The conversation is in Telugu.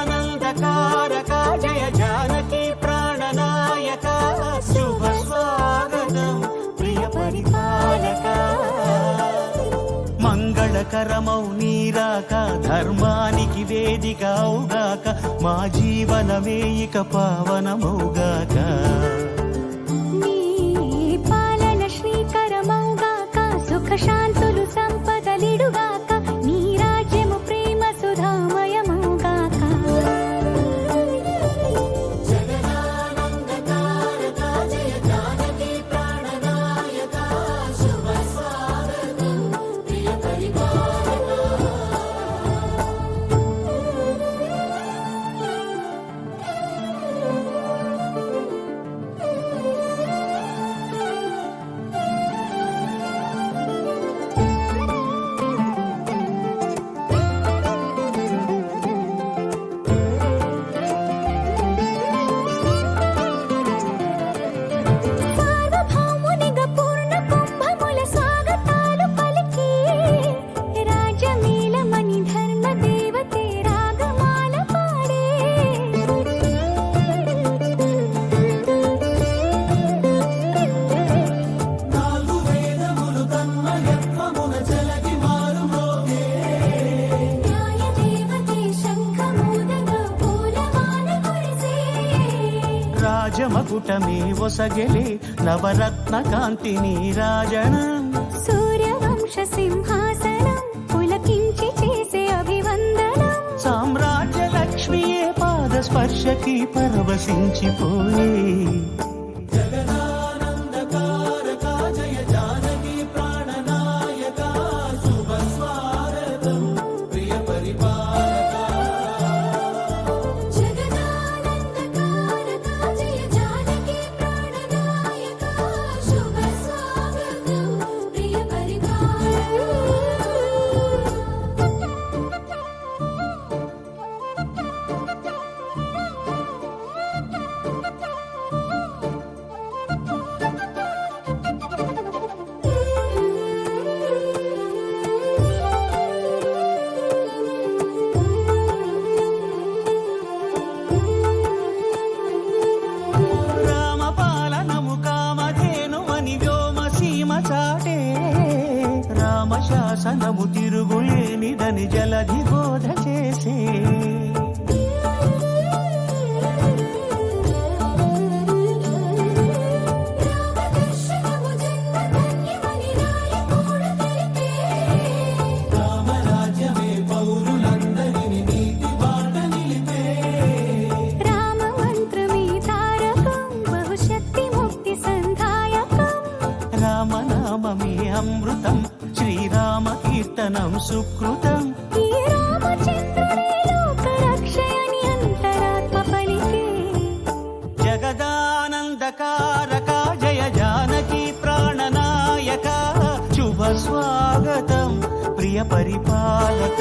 జగదానందకారక జయ జానకి ప్రాణనాయక శుభ స్వాగతం ప్రియ పరిపాలక మంగళకరమౌ నీరాక ధర్మానికి వేదిక అవుగాక మా జీవనమే ఇక పావనమౌగాక నీ పాలన శ్రీకరమౌగాక సుఖ శాంతులు సంపదలిడుగాక నీ రాజ్యము ప్రేమ సుధామయమౌగాక జగదానందకారక జయ జానకి ప్రాణనాయక శుభ స్వాగతం ప్రియ పరిపాలక సార్వభౌమునిగా పూర్ణ కుంభముల స్వాగతాలు పలికి రాజమేళమణి ధర్మ దేవతే రాగమాల పాడే నాలుగు వేదములు తన్మయత్వమున జలగి మారుమోగే న్యాయ దేవతే శంఖమూదగా పూలవాన కురిసే రాజమకుటమే ఒసగెలే నవరత్న కాంతి నీరాజనం సూర్యవంశ సింహాసనం పులకించి చేసే అభివందనం సామ్రాజ్య లక్ష్మియే పాద స్పర్శకి పరవశించిపోయే జగదానందకారక జయ జానకి ప్రాణనాయక శుభ స్వాగతం ప్రియ పరిపాలక జగదానందకారక జయ జానకి ప్రాణనాయక శుభ స్వాగతం ప్రియ రామపాలనము కామధేనుమని వ్యోమసీమ చాటే రామశాసనము తిరుగులేనిదని జలధి బోధ చేసే రామదర్శనము జన్మధన్యమని రాయకూడు తెలిపే రామరాజ్యమే పౌరులందరిని నీతి బాట నిలిపే రామ మంత్రమే తారకం బహుశక్తి ముక్తి సంధాయకం రామనామమే అమృతం శ్రీరామ కీర్తనం సుకృతం ఈ రామచంద్రుడే లోక రక్షయని అంతరాత్మ పలికే జగదానందకారక జయ జానకి ప్రాణనాయక శుభ స్వాగతం ప్రియ పరిపాలక